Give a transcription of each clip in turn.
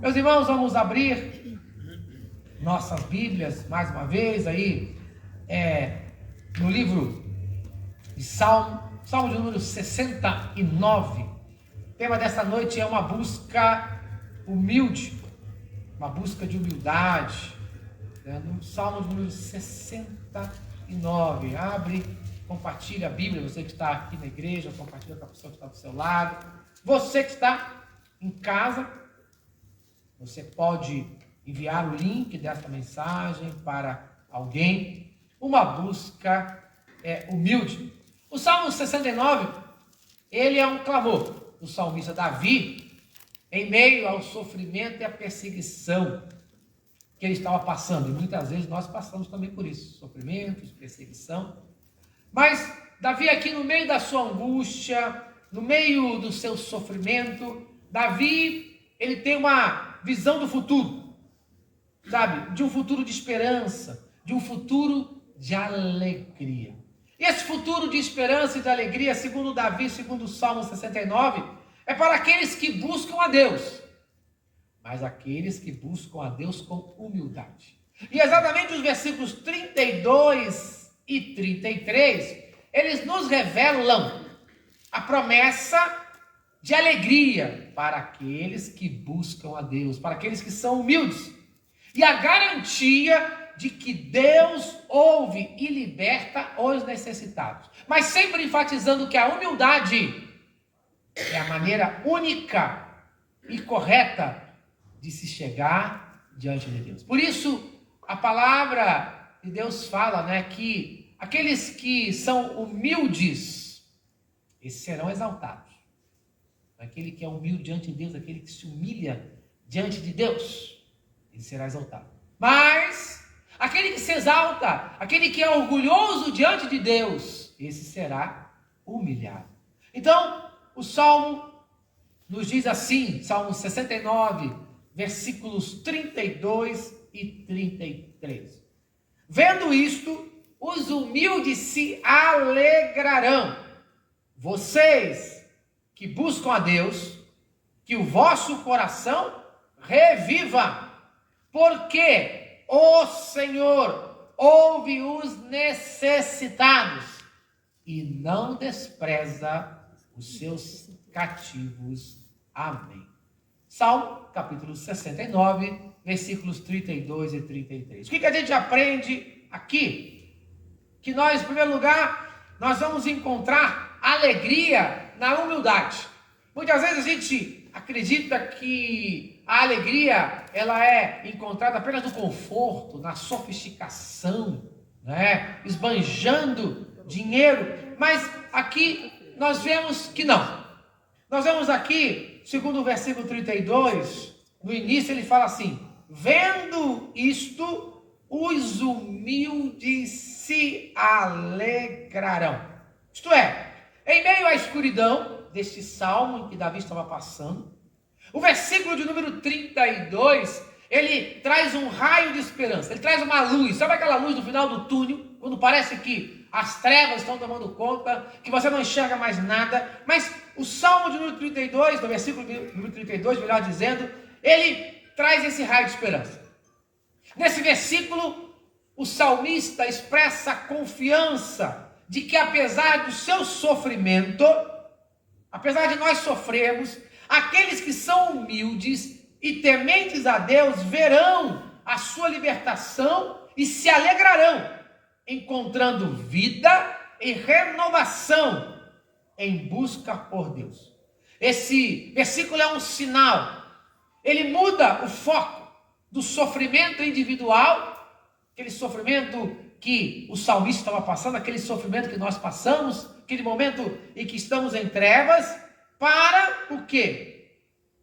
Meus irmãos, vamos abrir nossas Bíblias mais uma vez aí no livro de Salmo de número 69. O tema dessa noite é uma busca humilde, uma busca de humildade. No Salmo de número 69. Abre, compartilha a Bíblia. Você que está aqui na igreja, compartilha com a pessoa que está do seu lado. Você que está em casa, você pode enviar o link desta mensagem para alguém. Uma busca humilde. O Salmo 69, ele é um clamor do salmista Davi em meio ao sofrimento e à perseguição que ele estava passando. E muitas vezes nós passamos também por isso, sofrimentos, perseguição. Mas Davi aqui no meio da sua angústia, no meio do seu sofrimento, Davi, ele tem uma visão do futuro, sabe? De um futuro de esperança, de um futuro de alegria. E esse futuro de esperança e de alegria, segundo Davi, segundo o Salmo 69, é para aqueles que buscam a Deus, mas aqueles que buscam a Deus com humildade. E exatamente os versículos 32 e 33, eles nos revelam a promessa de alegria para aqueles que buscam a Deus, para aqueles que são humildes. E a garantia de que Deus ouve e liberta os necessitados. Mas sempre enfatizando que a humildade é a maneira única e correta de se chegar diante de Deus. Por isso, a palavra de Deus fala, que aqueles que são humildes, esses serão exaltados. Aquele que é humilde diante de Deus, aquele que se humilha diante de Deus, ele será exaltado. Mas aquele que se exalta, aquele que é orgulhoso diante de Deus, esse será humilhado. Então, o Salmo nos diz assim, Salmo 69, versículos 32 e 33. Vendo isto, os humildes se alegrarão. Vocês que buscam a Deus, que o vosso coração reviva, porque o Senhor ouve os necessitados e não despreza os seus cativos. Amém. Salmo, capítulo 69, versículos 32 e 33. O que a gente aprende aqui? Que nós, em primeiro lugar, nós vamos encontrar alegria na humildade. Muitas vezes a gente acredita que a alegria ela é encontrada apenas no conforto, na sofisticação, esbanjando dinheiro. Mas aqui nós vemos que não. Nós vemos aqui, segundo o versículo 32, no início ele fala assim: vendo isto, os humildes se alegrarão. Isto é, em meio à escuridão deste salmo em que Davi estava passando, o versículo de número 32, ele traz um raio de esperança, ele traz uma luz. Sabe aquela luz no final do túnel, quando parece que as trevas estão tomando conta, que você não enxerga mais nada? Mas o salmo de número 32, no versículo de número 32, melhor dizendo, ele traz esse raio de esperança. Nesse versículo, o salmista expressa a confiança de que apesar do seu sofrimento, apesar de nós sofrermos, aqueles que são humildes e tementes a Deus verão a sua libertação e se alegrarão, encontrando vida e renovação em busca por Deus. Esse versículo é um sinal. Ele muda o foco do sofrimento individual, aquele sofrimento que o salmista estava passando, aquele sofrimento que nós passamos, aquele momento em que estamos em trevas, para o quê?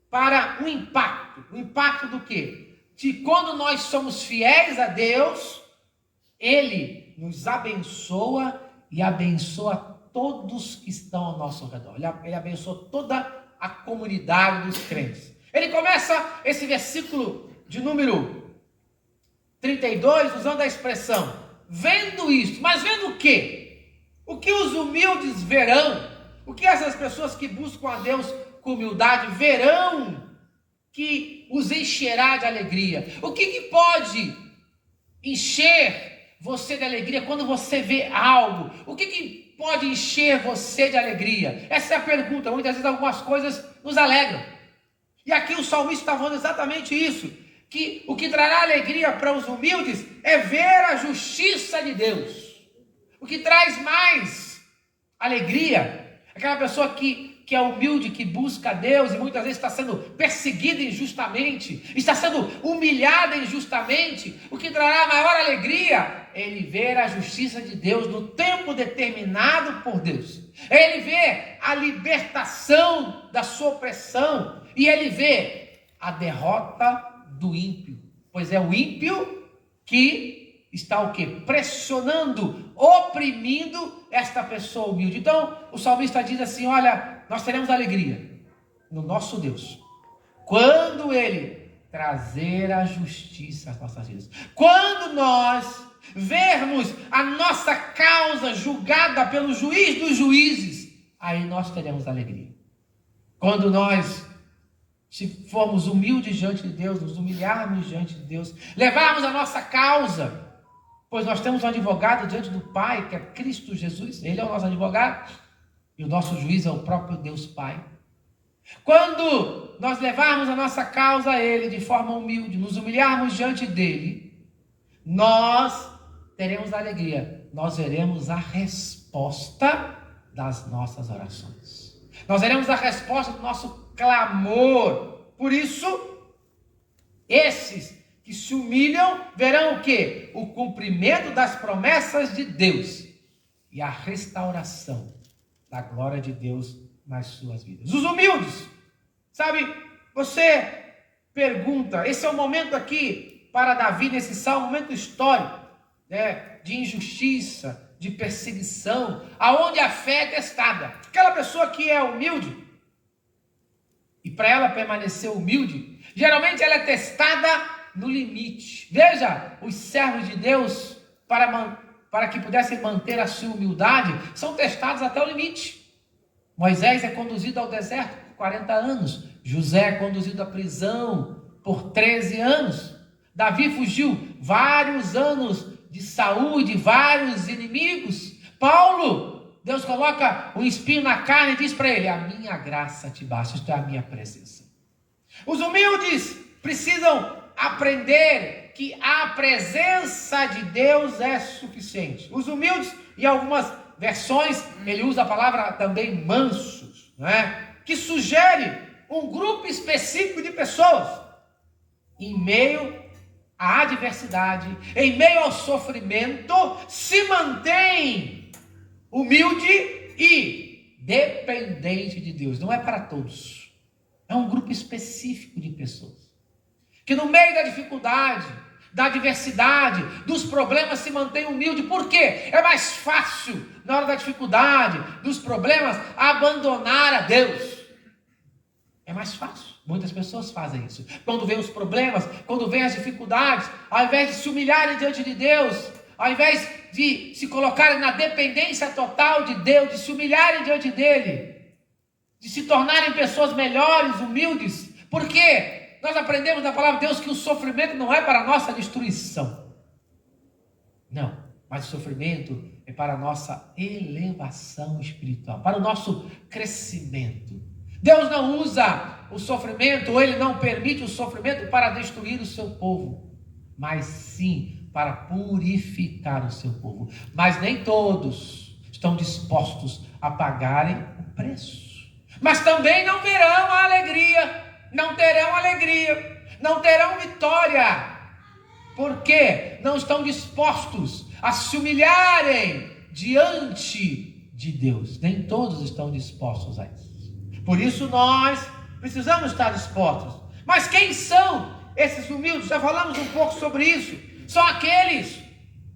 Para um impacto. O impacto do quê? De quando nós somos fiéis a Deus, Ele nos abençoa e abençoa todos que estão ao nosso redor. Ele abençoa toda a comunidade dos crentes. Ele começa esse versículo de número 32 usando a expressão vendo isso. Mas vendo o quê? O que os humildes verão? O que essas pessoas que buscam a Deus com humildade verão? que os encherá de alegria? O que pode encher você de alegria quando você vê algo? O que pode encher você de alegria? Essa é a pergunta. Muitas vezes algumas coisas nos alegram. E aqui o salmista está falando exatamente isso. Que o que trará alegria para os humildes é ver a justiça de Deus. O que traz mais alegria, aquela pessoa que é humilde, que busca a Deus e muitas vezes está sendo perseguida injustamente, está sendo humilhada injustamente, o que trará maior alegria é ele ver a justiça de Deus no tempo determinado por Deus. É ele ver a libertação da sua opressão e ele vê a derrota do ímpio, pois é o ímpio que está o quê? Pressionando, oprimindo esta pessoa humilde. Então, o salmista diz assim, olha, nós teremos alegria no nosso Deus, quando Ele trazer a justiça às nossas vidas. Quando nós vermos a nossa causa julgada pelo juiz dos juízes, aí nós teremos alegria. Quando nós, se formos humildes diante de Deus, nos humilharmos diante de Deus, levarmos a nossa causa, pois nós temos um advogado diante do Pai, que é Cristo Jesus, Ele é o nosso advogado, e o nosso juiz é o próprio Deus Pai. Quando nós levarmos a nossa causa a Ele de forma humilde, nos humilharmos diante dEle, nós teremos alegria, nós veremos a resposta das nossas orações. Nós veremos a resposta do nosso clamor. Por isso, esses que se humilham verão o quê? O cumprimento das promessas de Deus e a restauração da glória de Deus nas suas vidas. Os humildes, sabe, você pergunta, esse é o momento aqui para Davi nesse salmo, um momento histórico, né, de injustiça, de perseguição, aonde a fé é testada. Aquela pessoa que é humilde, e para ela permanecer humilde, geralmente ela é testada no limite. Veja, os servos de Deus, para que pudessem manter a sua humildade, são testados até o limite. Moisés é conduzido ao deserto por 40 anos. José é conduzido à prisão por 13 anos. Davi fugiu vários anos de Saul e de vários inimigos. Paulo, Deus coloca um espinho na carne e diz para ele, a minha graça te basta, isto é a minha presença. Os humildes precisam aprender que a presença de Deus é suficiente. Os humildes, em algumas versões, ele usa a palavra também mansos, não é? Que sugere um grupo específico de pessoas em meio à adversidade, em meio ao sofrimento, se mantém humilde e dependente de Deus. Não é para todos, é um grupo específico de pessoas que no meio da dificuldade, da adversidade, dos problemas se mantém humilde. Por quê? É mais fácil, na hora da dificuldade, dos problemas, abandonar a Deus. É mais fácil. Muitas pessoas fazem isso. Quando vem os problemas, quando vem as dificuldades, ao invés de se humilharem diante de Deus, ao invés de se colocarem na dependência total de Deus, de se humilharem diante dEle, de se tornarem pessoas melhores, humildes. Por quê? Nós aprendemos da palavra de Deus que o sofrimento não é para a nossa destruição. Não, mas o sofrimento é para a nossa elevação espiritual, para o nosso crescimento. Deus não usa o sofrimento, ou Ele não permite o sofrimento para destruir o seu povo, mas sim para purificar o seu povo. Mas nem todos estão dispostos a pagarem o preço. Mas também não verão a alegria. Não terão alegria, não terão vitória, porque não estão dispostos a se humilharem diante de Deus. Nem todos estão dispostos a isso. Por isso nós precisamos estar dispostos. Mas quem são esses humildes? Já falamos um pouco sobre isso. São aqueles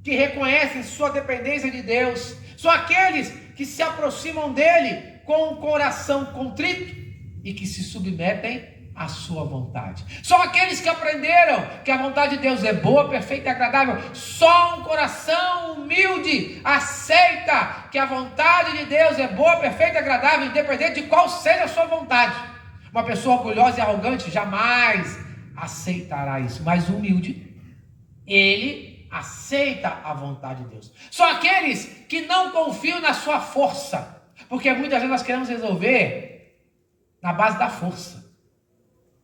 que reconhecem sua dependência de Deus, são aqueles que se aproximam dele com o coração contrito e que se submetem a sua vontade. São aqueles que aprenderam que a vontade de Deus é boa, perfeita e agradável. Só um coração humilde aceita que a vontade de Deus é boa, perfeita e agradável, independente de qual seja a sua vontade. Uma pessoa orgulhosa e arrogante jamais aceitará isso. Mas o humilde, ele aceita a vontade de Deus. Só aqueles que não confiam na sua força. Porque muitas vezes nós queremos resolver na base da força.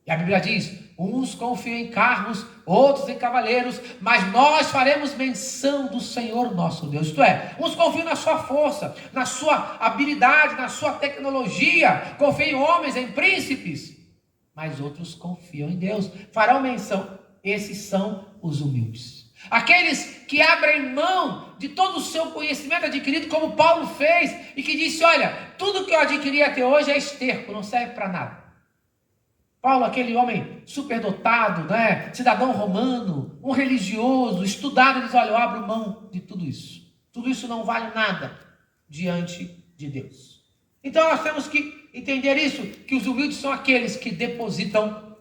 E a Bíblia diz, uns confiam em carros, outros em cavaleiros, mas nós faremos menção do Senhor nosso Deus. Isto é, uns confiam na sua força, na sua habilidade, na sua tecnologia, confiam em homens, em príncipes, mas outros confiam em Deus, farão menção. Esses são os humildes. Aqueles que abrem mão de todo o seu conhecimento adquirido, como Paulo fez, e que disse, olha, tudo que eu adquiri até hoje é esterco, não serve para nada. Paulo, aquele homem superdotado, né? Cidadão romano, um religioso, estudado, ele diz, olha, eu abro mão de tudo isso. Tudo isso não vale nada diante de Deus. Então nós temos que entender isso, que os humildes são aqueles que depositam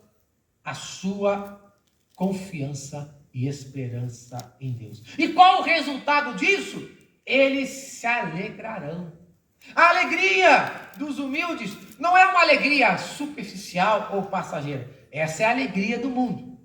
a sua confiança e esperança em Deus. E qual o resultado disso? Eles se alegrarão. A alegria dos humildes não é uma alegria superficial ou passageira. Essa é a alegria do mundo.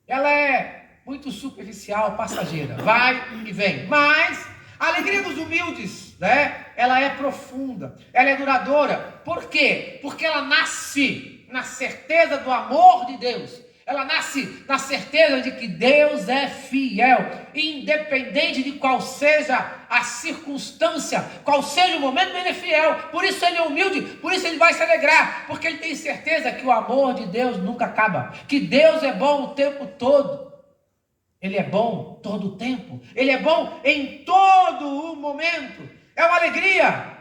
Ela é muito superficial, passageira, vai e vem. Mas a alegria dos humildes, né? Ela é profunda, ela é duradoura. Por quê? Porque ela nasce na certeza do amor de Deus. Ela nasce na certeza de que Deus é fiel, independente de qual seja a circunstância, qual seja o momento, ele é fiel. Por isso ele é humilde, por isso ele vai se alegrar, porque ele tem certeza que o amor de Deus nunca acaba, que Deus é bom o tempo todo. Ele é bom todo o tempo, ele é bom em todo o momento. É uma alegria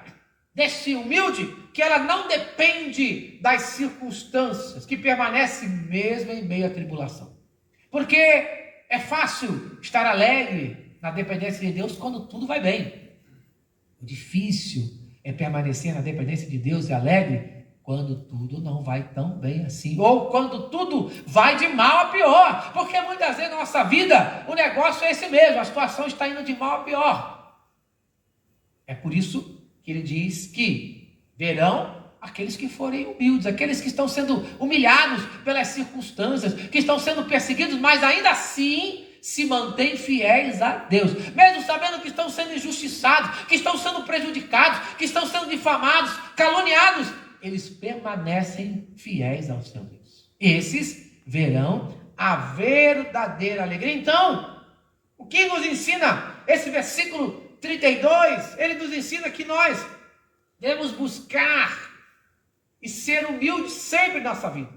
desse humilde, que ela não depende das circunstâncias, que permanece mesmo em meio à tribulação. Porque é fácil estar alegre na dependência de Deus quando tudo vai bem. O difícil é permanecer na dependência de Deus e alegre quando tudo não vai tão bem assim, ou quando tudo vai de mal a pior, porque muitas vezes na nossa vida o negócio é esse mesmo, a situação está indo de mal a pior. É por isso que ele diz que verão aqueles que forem humildes, aqueles que estão sendo humilhados pelas circunstâncias, que estão sendo perseguidos, mas ainda assim se mantêm fiéis a Deus, mesmo sabendo que estão sendo injustiçados, que estão sendo prejudicados, que estão sendo difamados, caluniados, eles permanecem fiéis ao seu Deus. Esses verão a verdadeira alegria. Então, o que nos ensina esse versículo 32? Ele nos ensina que nós devemos buscar e ser humildes sempre na nossa vida.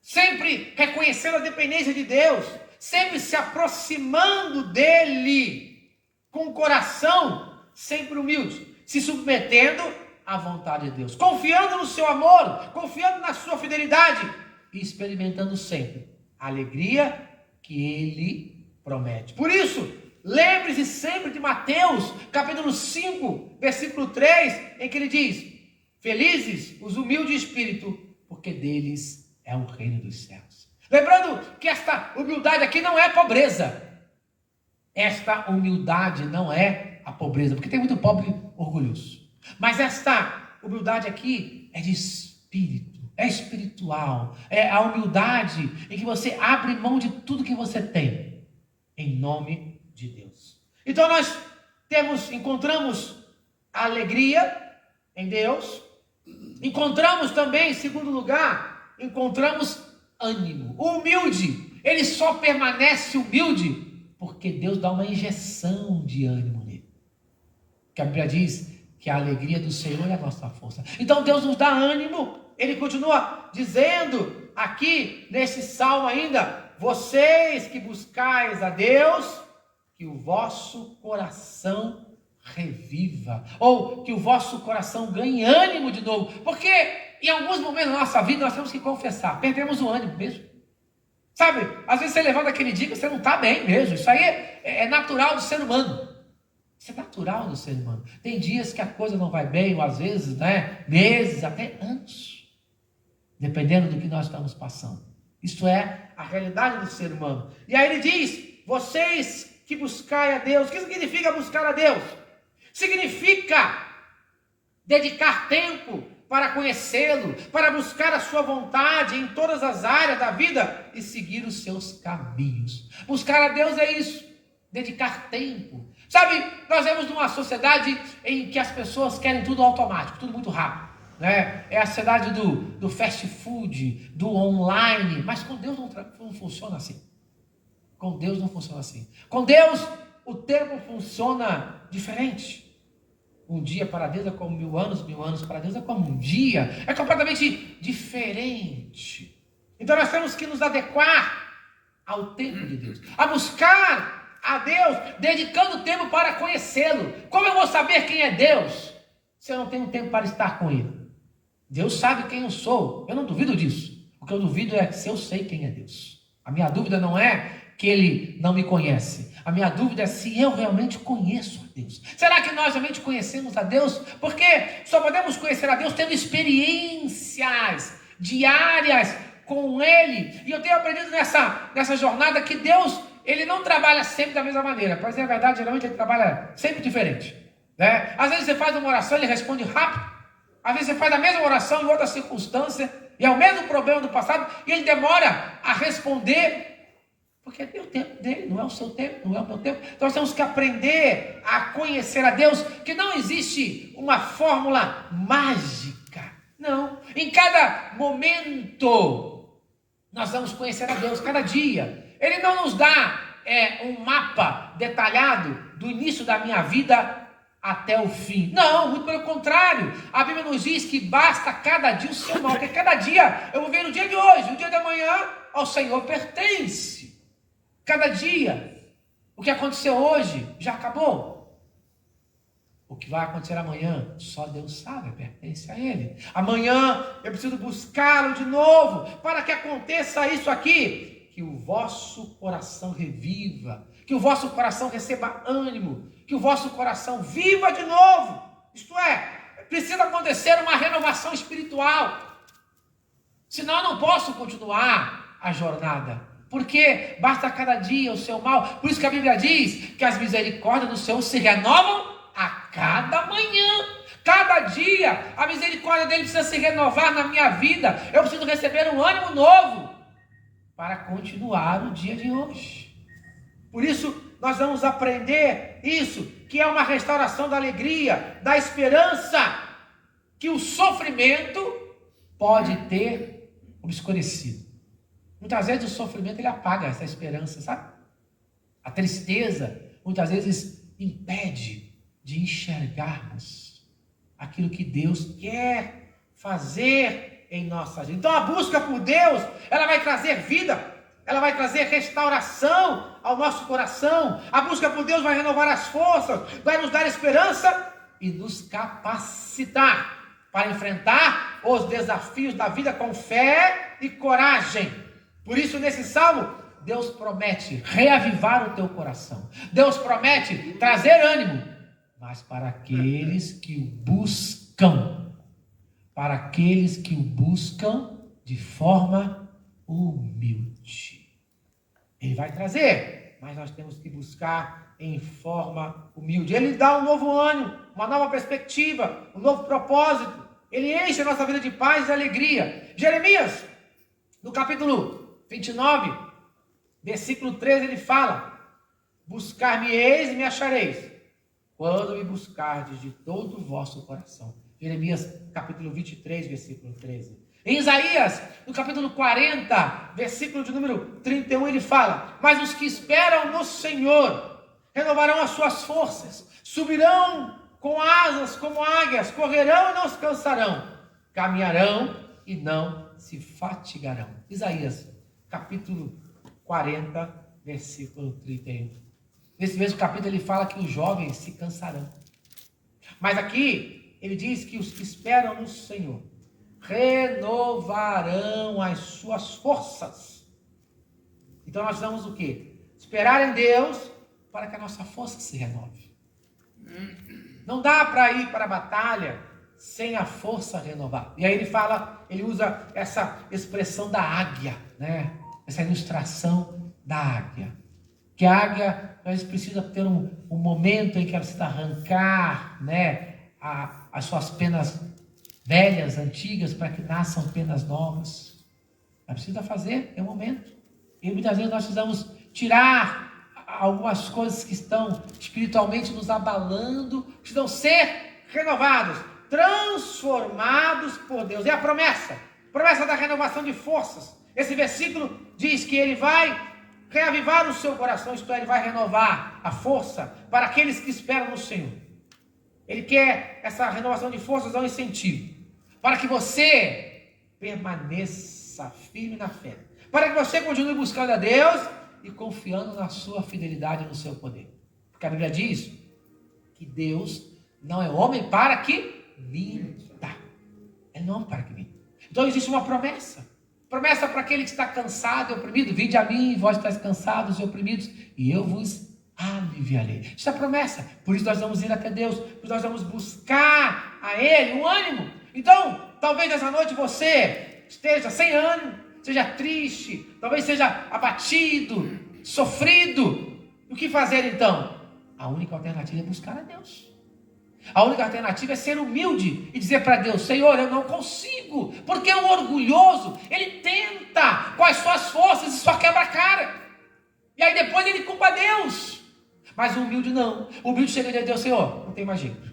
Sempre reconhecendo a dependência de Deus. Sempre se aproximando dEle. Com o coração sempre humilde. Se submetendo à vontade de Deus. Confiando no seu amor. Confiando na sua fidelidade. E experimentando sempre a alegria que Ele promete. Por isso, lembre-se sempre de Mateus, capítulo 5, versículo 3, em que ele diz, felizes os humildes de espírito, porque deles é o reino dos céus. Lembrando que esta humildade aqui não é pobreza. Esta humildade não é a pobreza, porque tem muito pobre orgulhoso. Mas esta humildade aqui é de espírito, é espiritual. É a humildade em que você abre mão de tudo que você tem, em nome de Deus. Então nós encontramos a alegria em Deus, encontramos também, em segundo lugar, encontramos ânimo. O humilde, ele só permanece humilde porque Deus dá uma injeção de ânimo nele. Porque a Bíblia diz que a alegria do Senhor é a nossa força. Então Deus nos dá ânimo. Ele continua dizendo aqui nesse salmo ainda, vocês que buscais a Deus, que o vosso coração reviva, ou que o vosso coração ganhe ânimo de novo, porque em alguns momentos da nossa vida nós temos que confessar, perdemos o ânimo mesmo, sabe, às vezes você levanta aquele dia que você não está bem mesmo, isso aí é natural do ser humano, isso é natural do ser humano, tem dias que a coisa não vai bem, ou às vezes, né, meses, até anos, dependendo do que nós estamos passando, isso é a realidade do ser humano, e aí ele diz, vocês que buscai a Deus. O que significa buscar a Deus? Significa dedicar tempo para conhecê-lo, para buscar a sua vontade em todas as áreas da vida e seguir os seus caminhos. Buscar a Deus é isso, dedicar tempo. Sabe, nós vemos numa sociedade em que as pessoas querem tudo automático, tudo muito rápido, né? É a sociedade do fast food, do online, mas com Deus não funciona assim. Com Deus não funciona assim. Com Deus o tempo funciona diferente. Um dia para Deus é como 1000 anos, 1000 anos para Deus é como um dia. É completamente diferente. Então nós temos que nos adequar ao tempo de Deus, a buscar a Deus, dedicando tempo para conhecê-lo. Como eu vou saber quem é Deus se eu não tenho tempo para estar com Ele? Deus sabe quem eu sou, eu não duvido disso. O que eu duvido é se eu sei quem é Deus. A minha dúvida não é que Ele não me conhece. A minha dúvida é se eu realmente conheço a Deus. Será que nós realmente conhecemos a Deus? Porque só podemos conhecer a Deus tendo experiências diárias com Ele. E eu tenho aprendido nessa jornada que Deus, Ele não trabalha sempre da mesma maneira. Para dizer a verdade, geralmente Ele trabalha sempre diferente, né? Às vezes você faz uma oração, Ele responde rápido. Às vezes você faz a mesma oração em outra circunstância, e é o mesmo problema do passado, e Ele demora a responder, porque tem o tempo dele, não é o seu tempo, não é o meu tempo. Então nós temos que aprender a conhecer a Deus, que não existe uma fórmula mágica, não. Em cada momento, nós vamos conhecer a Deus, cada dia. Ele não nos dá um mapa detalhado do início da minha vida até o fim. Não, muito pelo contrário. A Bíblia nos diz que basta cada dia o seu mal, porque cada dia, eu vou ver no dia de hoje, o dia de amanhã, ao Senhor pertence. Cada dia, o que aconteceu hoje já acabou. O que vai acontecer amanhã, só Deus sabe, pertence a Ele. Amanhã eu preciso buscá-lo de novo, para que aconteça isso aqui, que o vosso coração reviva, que o vosso coração receba ânimo, que o vosso coração viva de novo. Isto é, precisa acontecer uma renovação espiritual, senão eu não posso continuar a jornada. Porque basta cada dia o seu mal. Por isso que a Bíblia diz que as misericórdias do Senhor se renovam a cada manhã. Cada dia a misericórdia dele precisa se renovar na minha vida. Eu preciso receber um ânimo novo para continuar o dia de hoje. Por isso nós vamos aprender isso, que é uma restauração da alegria, da esperança, que o sofrimento pode ter obscurecido. Muitas vezes o sofrimento ele apaga essa esperança, sabe? A tristeza muitas vezes impede de enxergarmos aquilo que Deus quer fazer em nossa vida. Então a busca por Deus, ela vai trazer vida, ela vai trazer restauração ao nosso coração. A busca por Deus vai renovar as forças, vai nos dar esperança e nos capacitar para enfrentar os desafios da vida com fé e coragem. Por isso, nesse salmo, Deus promete reavivar o teu coração. Deus promete trazer ânimo, mas para aqueles que o buscam. Para aqueles que o buscam de forma humilde. Ele vai trazer, mas nós temos que buscar em forma humilde. Ele dá um novo ânimo, uma nova perspectiva, um novo propósito. Ele enche a nossa vida de paz e alegria. Jeremias, no capítulo 29, versículo 13, ele fala: buscar-me-eis e me achareis, quando me buscardes de todo o vosso coração. Jeremias, capítulo 23, versículo 13. Em Isaías, no capítulo 40, versículo de número 31, ele fala: mas os que esperam no Senhor renovarão as suas forças, subirão com asas como águias, correrão e não se cansarão, caminharão e não se fatigarão. Isaías, capítulo 40, versículo 31. Nesse mesmo capítulo ele fala que os jovens se cansarão. Mas aqui ele diz que os que esperam no Senhor renovarão as suas forças. Então nós vamos o quê? Esperar em Deus para que a nossa força se renove. Não dá para ir para a batalha sem a força renovar. E aí ele fala, ele usa essa expressão da águia, né? Essa ilustração da águia. Que a águia, às vezes, precisa ter um momento em que ela precisa arrancar, né, as suas penas velhas, antigas, para que nasçam penas novas. Mas precisa fazer, é o momento. E muitas vezes nós precisamos tirar algumas coisas que estão espiritualmente nos abalando, precisam ser renovados, transformados por Deus. É a promessa da renovação de forças. Esse versículo diz que ele vai reavivar o seu coração, isto é, ele vai renovar a força para aqueles que esperam no Senhor. Ele quer essa renovação de forças, é um incentivo, para que você permaneça firme na fé, para que você continue buscando a Deus e confiando na sua fidelidade e no seu poder. Porque a Bíblia diz que Deus não é homem para que minta. É não para que minta. Então existe uma promessa para aquele que está cansado e oprimido. Vinde a mim, vós estáis cansados e oprimidos, e eu vos aliviarei. Isso é promessa. Por isso nós vamos ir até Deus, por isso nós vamos buscar a Ele, o ânimo. Então, talvez nessa noite você esteja sem ânimo, seja triste, talvez seja abatido, sofrido. O que fazer então? A única alternativa é buscar a Deus. A única alternativa é ser humilde e dizer para Deus: Senhor, eu não consigo, porque o orgulhoso, ele tenta com as suas forças e só quebra a cara, e aí depois ele culpa Deus. Mas o humilde não. O humilde chega e diz: Deus, Senhor, não tem mais jeito,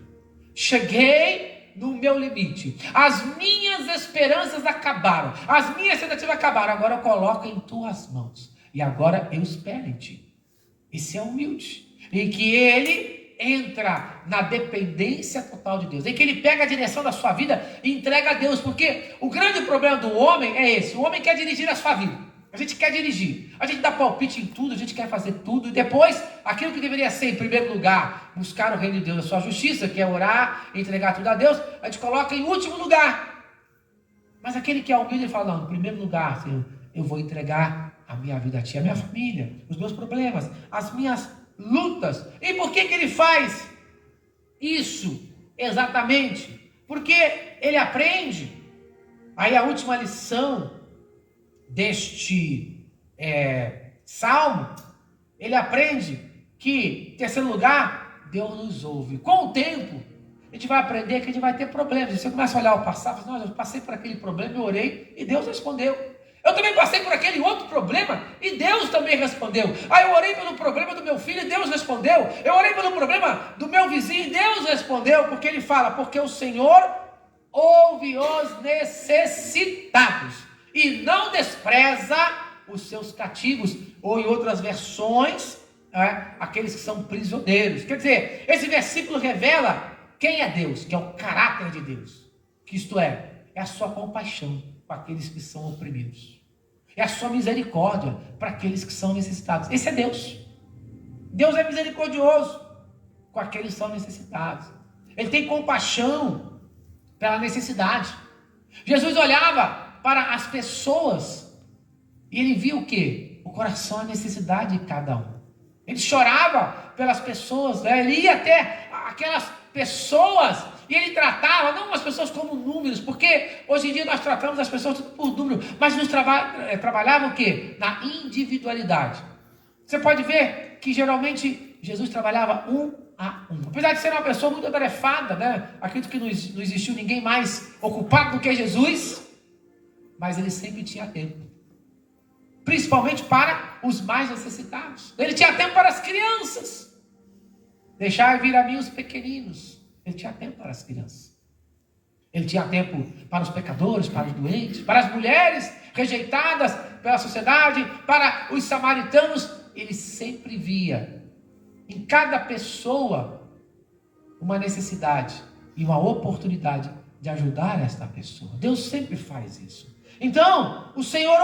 cheguei no meu limite, as minhas esperanças acabaram, as minhas tentativas acabaram, agora eu coloco em tuas mãos, e agora eu espero em ti. Esse é humilde, em que ele entra na dependência total de Deus, em que ele pega a direção da sua vida e entrega a Deus, porque o grande problema do homem é esse: o homem quer dirigir a sua vida, a gente quer dirigir, a gente dá palpite em tudo, a gente quer fazer tudo, e depois, aquilo que deveria ser em primeiro lugar, buscar o reino de Deus, a sua justiça, que é orar, entregar tudo a Deus, a gente coloca em último lugar. Mas aquele que é humilde, ele fala: não, em primeiro lugar, Senhor, eu vou entregar a minha vida a ti, a minha família, os meus problemas, as minhas lutas. E por que ele faz isso exatamente? Porque ele aprende. Aí a última lição deste salmo, ele aprende que, em terceiro lugar, Deus nos ouve. Com o tempo, a gente vai aprender que a gente vai ter problemas. Você começa a olhar o passado e fala: não, eu passei por aquele problema, eu orei e Deus respondeu. Eu também passei por aquele outro problema e Deus também respondeu. Eu orei pelo problema do meu filho e Deus respondeu. Eu orei pelo problema do meu vizinho e Deus respondeu. Porque ele fala: porque o Senhor ouve os necessitados e não despreza os seus cativos. Ou em outras versões, aqueles que são prisioneiros. Quer dizer, esse versículo revela quem é Deus, que é o caráter de Deus. Que isto é a sua compaixão com aqueles que são oprimidos. É a sua misericórdia para aqueles que são necessitados. Esse é Deus. Deus é misericordioso com aqueles que são necessitados. Ele tem compaixão pela necessidade. Jesus olhava para as pessoas e ele via o quê? O coração, a necessidade de cada um. Ele chorava pelas pessoas, ele ia até aquelas pessoas e ele tratava não as pessoas como números, porque hoje em dia nós tratamos as pessoas por número, mas nos trabalhava o quê? Na individualidade. Você pode ver que geralmente Jesus trabalhava um a um. Apesar de ser uma pessoa muito atarefada, né? Acredito que não existiu ninguém mais ocupado do que Jesus, mas ele sempre tinha tempo. Principalmente para os mais necessitados. Ele tinha tempo para as crianças. Deixar vir a mim os pequeninos. Ele tinha tempo para as crianças. Ele tinha tempo para os pecadores, para os doentes, para as mulheres rejeitadas pela sociedade, para os samaritanos. Ele sempre via em cada pessoa uma necessidade e uma oportunidade de ajudar esta pessoa. Deus sempre faz isso. Então, o Senhor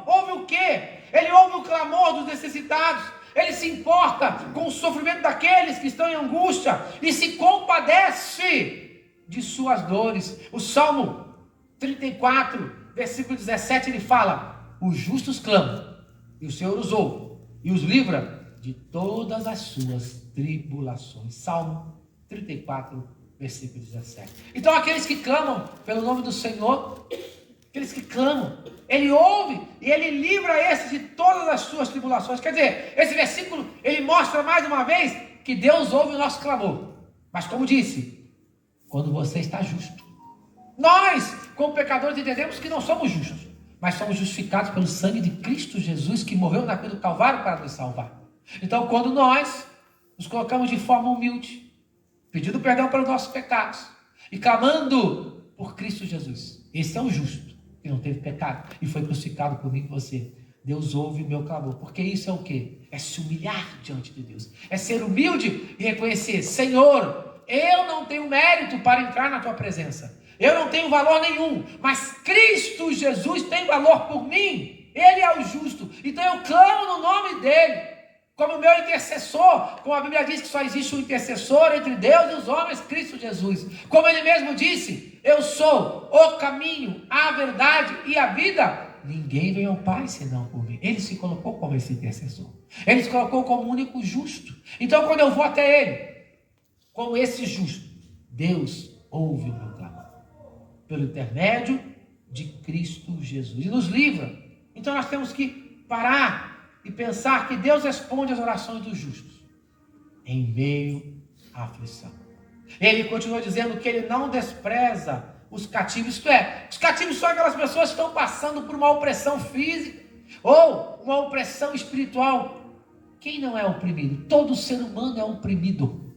ouve o quê? Ele ouve o clamor dos necessitados. Ele se importa com o sofrimento daqueles que estão em angústia e se compadece de suas dores. O Salmo 34, versículo 17, ele fala: os justos clamam e o Senhor os ouve e os livra de todas as suas tribulações. Salmo 34, versículo 17. Então aqueles que clamam pelo nome do Senhor, aqueles que clamam, ele ouve e ele livra esses de todas as suas tribulações. Quer dizer, esse versículo, ele mostra mais uma vez que Deus ouve o nosso clamor. Mas como disse, quando você está justo, Nós, como pecadores, entendemos que não somos justos, mas somos justificados pelo sangue de Cristo Jesus, que morreu na cruz do Calvário para nos salvar. Então, quando nós nos colocamos de forma humilde, pedindo perdão pelos nossos pecados e clamando por Cristo Jesus, esse é o justo, que não teve pecado e foi crucificado por mim e por você. Deus ouve o meu clamor, porque isso é o quê? É se humilhar diante de Deus, é ser humilde e reconhecer: Senhor, eu não tenho mérito para entrar na tua presença, eu não tenho valor nenhum, mas Cristo Jesus tem valor por mim, Ele é o justo, então eu clamo no nome dEle, como meu intercessor, como a Bíblia diz que só existe um intercessor entre Deus e os homens, Cristo Jesus. Como Ele mesmo disse: eu sou o caminho, a verdade e a vida. Ninguém vem ao Pai senão por mim. Ele se colocou como esse intercessor. Ele se colocou como o único justo. Então, quando eu vou até Ele, como esse justo, Deus ouve o meu clamor, pelo intermédio de Cristo Jesus, e nos livra. Então, nós temos que parar e pensar que Deus responde às orações dos justos em meio à aflição. Ele continua dizendo que Ele não despreza os cativos, isto é, os cativos são aquelas pessoas que estão passando por uma opressão física ou uma opressão espiritual. Quem não é oprimido? Todo ser humano é oprimido.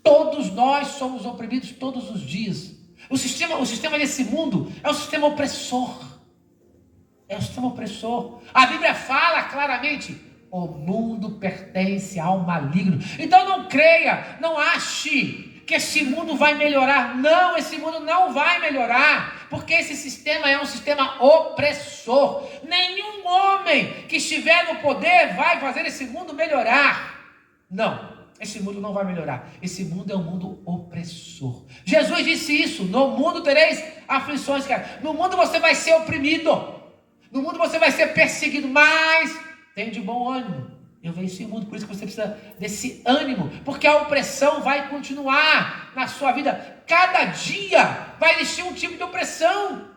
Todos nós somos oprimidos todos os dias. O sistema desse mundo é um sistema opressor. É um sistema opressor. A Bíblia fala claramente: o mundo pertence ao maligno. Então não creia, não ache que esse mundo vai melhorar. Não, esse mundo não vai melhorar, porque esse sistema é um sistema opressor. Nenhum homem que estiver no poder vai fazer esse mundo melhorar. Não, esse mundo não vai melhorar. Esse mundo é um mundo opressor. Jesus disse isso: no mundo tereis aflições, cara. No mundo você vai ser oprimido, no mundo você vai ser perseguido, mas tenha de bom ânimo, eu venci o mundo. Por isso que você precisa desse ânimo, porque a opressão vai continuar na sua vida. Cada dia vai existir um tipo de opressão.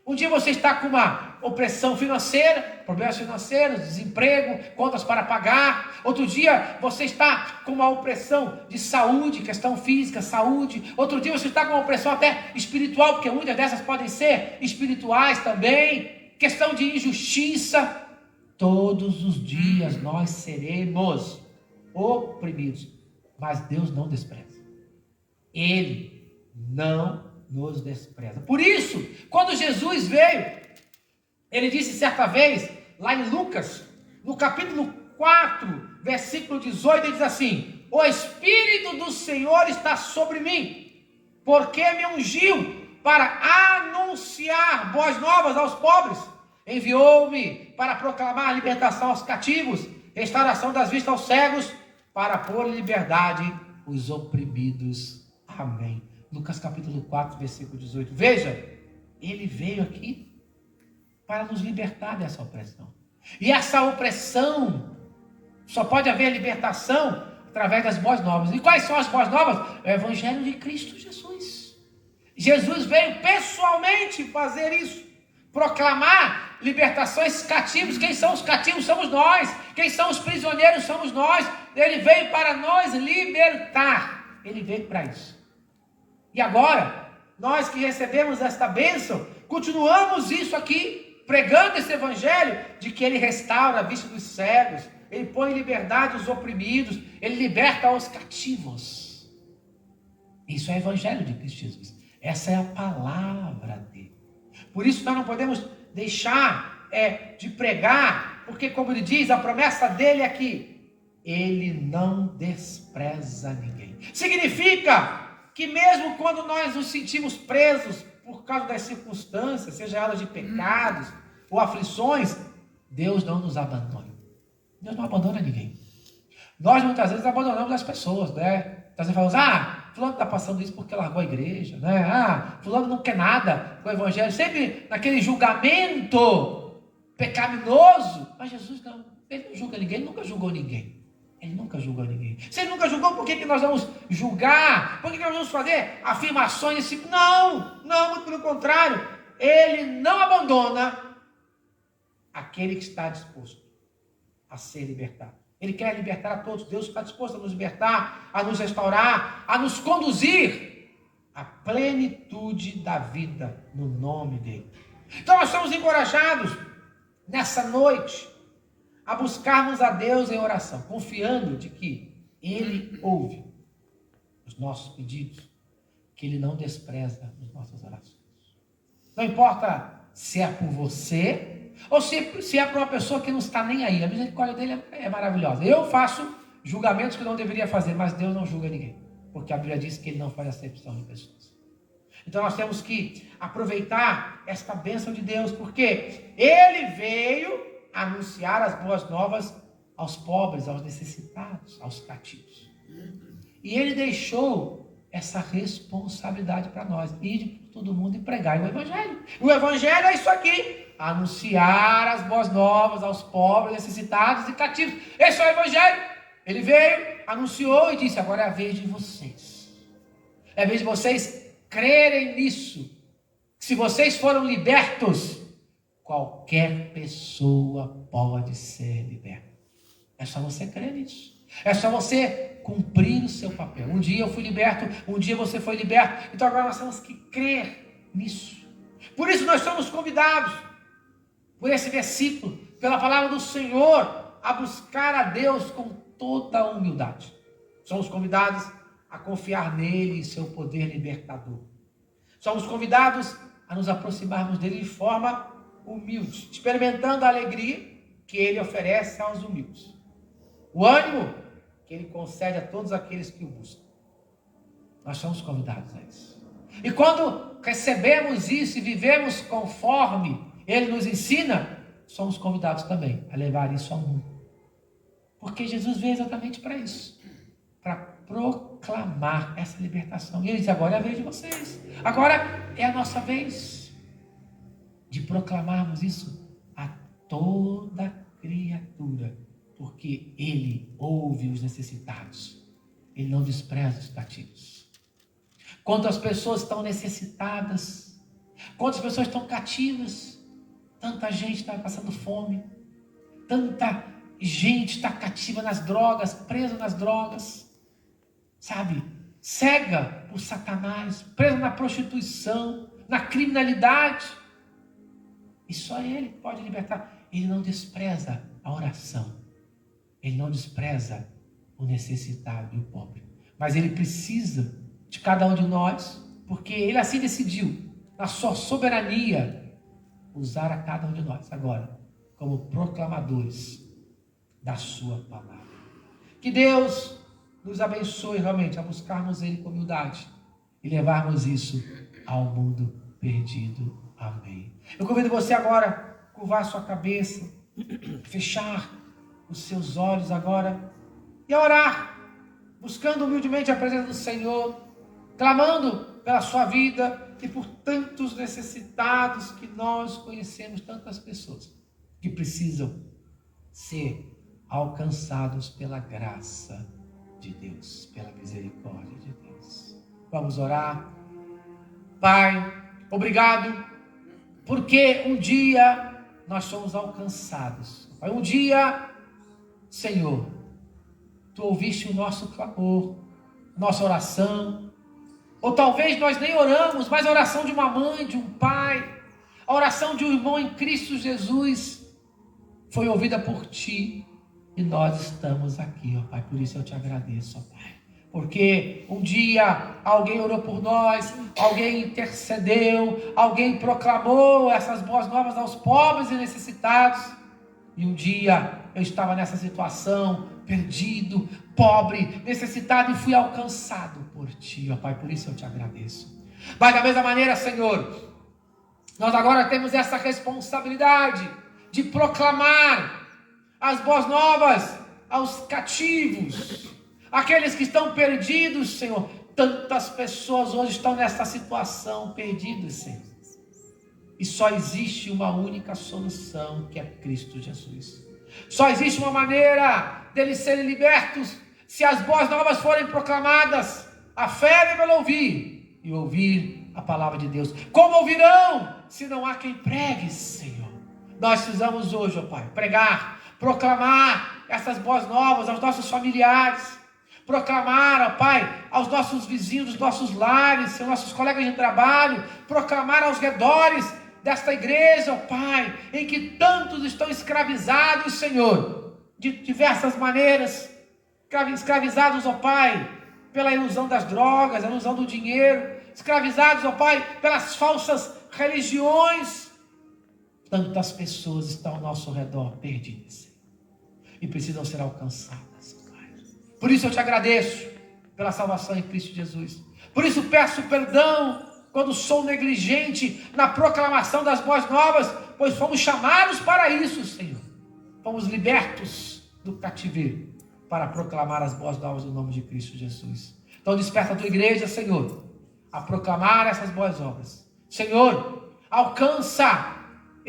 Um dia você está com uma opressão financeira, problemas financeiros, desemprego, contas para pagar. Outro dia você está com uma opressão de saúde, questão física, saúde. Outro dia você está com uma opressão até espiritual, porque muitas dessas podem ser espirituais também. Questão de injustiça. Todos os dias nós seremos oprimidos, mas Deus não despreza. Ele não nos despreza. Por isso, quando Jesus veio, Ele disse certa vez, lá em Lucas, no capítulo 4, versículo 18, Ele diz assim: o Espírito do Senhor está sobre mim, porque me ungiu para anunciar boas novas aos pobres. Enviou-me para proclamar libertação aos cativos, restauração das vistas aos cegos, para pôr em liberdade os oprimidos. Amém. Lucas capítulo 4, versículo 18. Veja, Ele veio aqui para nos libertar dessa opressão. E essa opressão, só pode haver libertação através das boas novas. E quais são as boas novas? É o Evangelho de Cristo Jesus. Jesus veio pessoalmente fazer isso. Proclamar libertações cativos. Quem são os cativos? Somos nós. Quem são os prisioneiros? Somos nós. Ele veio para nos libertar. Ele veio para isso. E agora, nós que recebemos esta bênção, continuamos isso aqui, pregando esse evangelho de que Ele restaura a vista dos cegos, Ele põe em liberdade os oprimidos, Ele liberta os cativos. Isso é o evangelho de Cristo Jesus. Essa é a palavra dele. Por isso nós não podemos deixar de pregar, porque como ele diz, a promessa dele é que Ele não despreza ninguém. Significa que mesmo quando nós nos sentimos presos por causa das circunstâncias, seja elas de pecados ou aflições, Deus não nos abandona. Deus não abandona ninguém. Nós muitas vezes abandonamos as pessoas, né? Muitas vezes falamos: fulano está passando isso porque largou a igreja, né? Fulano não quer nada com o evangelho, sempre naquele julgamento pecaminoso. Mas Jesus não, Ele não julga ninguém, Ele nunca julgou ninguém. Ele nunca julgou ninguém. Se Ele nunca julgou, por que nós vamos julgar? Por que nós vamos fazer afirmações assim? Não, muito pelo contrário. Ele não abandona aquele que está disposto a ser libertado. Ele quer libertar a todos. Deus está disposto a nos libertar, a nos restaurar, a nos conduzir a plenitude da vida no nome dele. Então nós somos encorajados nessa noite a buscarmos a Deus em oração, confiando de que Ele ouve os nossos pedidos, que Ele não despreza as nossas orações. Não importa se é por você ou se é por uma pessoa que não está nem aí. A misericórdia dele é maravilhosa. Eu faço julgamentos que eu não deveria fazer, mas Deus não julga ninguém, porque a Bíblia diz que Ele não faz acepção de pessoas. Então nós temos que aproveitar esta bênção de Deus, porque Ele veio anunciar as boas novas aos pobres, aos necessitados, aos cativos. E Ele deixou essa responsabilidade para nós, ir por todo mundo e pregar o Evangelho. O Evangelho é isso aqui: anunciar as boas novas aos pobres, necessitados e cativos. Esse é o Evangelho. Ele veio, anunciou e disse: agora é a vez de vocês. É a vez de vocês crerem nisso. Se vocês foram libertos, qualquer pessoa pode ser liberta. É só você crer nisso. É só você cumprir o seu papel. Um dia eu fui liberto, um dia você foi liberto. Então agora nós temos que crer nisso. Por isso nós somos convidados, por esse versículo, pela palavra do Senhor, a buscar a Deus com toda a humildade. Somos convidados a confiar nele e seu poder libertador. Somos convidados a nos aproximarmos dele de forma humilde, experimentando a alegria que ele oferece aos humildes. O ânimo que ele concede a todos aqueles que o buscam. Nós somos convidados a isso. E quando recebemos isso e vivemos conforme ele nos ensina, somos convidados também a levar isso ao mundo. Porque Jesus veio exatamente para isso. Para proclamar essa libertação. E ele diz: agora é a vez de vocês. Agora é a nossa vez de proclamarmos isso a toda criatura. Porque ele ouve os necessitados. Ele não despreza os cativos. Quantas pessoas estão necessitadas? Quantas pessoas estão cativas? Tanta gente está passando fome. Tanta gente está cativa nas drogas, presa nas drogas. Sabe? Cega por Satanás, presa na prostituição, na criminalidade. E só ele pode libertar. Ele não despreza a oração. Ele não despreza o necessitado e o pobre. Mas ele precisa de cada um de nós, porque ele assim decidiu, na sua soberania, usar a cada um de nós agora como proclamadores da sua palavra. Que Deus nos abençoe realmente a buscarmos ele com humildade e levarmos isso ao mundo perdido. Amém. Eu convido você agora a curvar sua cabeça, fechar os seus olhos agora e a orar, buscando humildemente a presença do Senhor, clamando pela sua vida e por tantos necessitados que nós conhecemos, tantas pessoas que precisam ser alcançados pela graça de Deus, pela misericórdia de Deus. Vamos orar. Pai, obrigado, porque um dia nós somos alcançados. Pai, um dia, Senhor, Tu ouviste o nosso clamor, nossa oração, ou talvez nós nem oramos, mas a oração de uma mãe, de um pai, a oração de um irmão em Cristo Jesus foi ouvida por Ti, e nós estamos aqui, ó Pai. Por isso eu Te agradeço, ó Pai, porque um dia alguém orou por nós, alguém intercedeu, alguém proclamou essas boas novas aos pobres e necessitados, e um dia eu estava nessa situação, perdido, pobre, necessitado, e fui alcançado por Ti, ó Pai. Por isso eu Te agradeço. Mas da mesma maneira, Senhor, nós agora temos essa responsabilidade de proclamar as boas novas aos cativos, aqueles que estão perdidos, Senhor. Tantas pessoas hoje estão nessa situação, perdidas, Senhor. E só existe uma única solução, que é Cristo Jesus. Só existe uma maneira deles serem libertos, se as boas novas forem proclamadas. A fé vem pelo ouvir, e ouvir a palavra de Deus. Como ouvirão, se não há quem pregue, Senhor? Nós precisamos hoje, ó Pai, pregar, proclamar essas boas novas aos nossos familiares, proclamar, ó Pai, aos nossos vizinhos, dos nossos lares, Senhor, nossos colegas de trabalho, proclamar aos redores desta igreja, ó Pai, em que tantos estão escravizados, Senhor, de diversas maneiras, escravizados, ó Pai, pela ilusão das drogas, a ilusão do dinheiro, escravizados, ó Pai, pelas falsas religiões. Tantas pessoas estão ao nosso redor perdidas e precisam ser alcançadas, Pai. Por isso eu te agradeço pela salvação em Cristo Jesus. Por isso peço perdão quando sou negligente na proclamação das boas novas, pois fomos chamados para isso, Senhor. Fomos libertos do cativeiro para proclamar as boas novas no nome de Cristo Jesus. Então desperta a tua igreja, Senhor, a proclamar essas boas obras. Senhor, alcança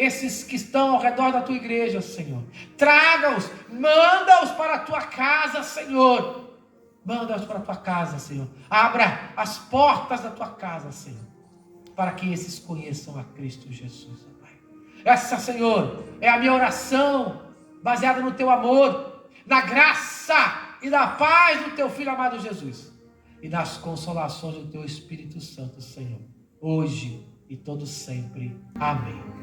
esses que estão ao redor da tua igreja, Senhor. Traga-os, manda-os para a tua casa, Senhor. Manda-os para a tua casa, Senhor. Abra as portas da tua casa, Senhor, para que esses conheçam a Cristo Jesus, Pai. Essa, Senhor, é a minha oração, baseada no teu amor, na graça e na paz do teu Filho amado Jesus, e nas consolações do teu Espírito Santo, Senhor, hoje e todo sempre. Amém.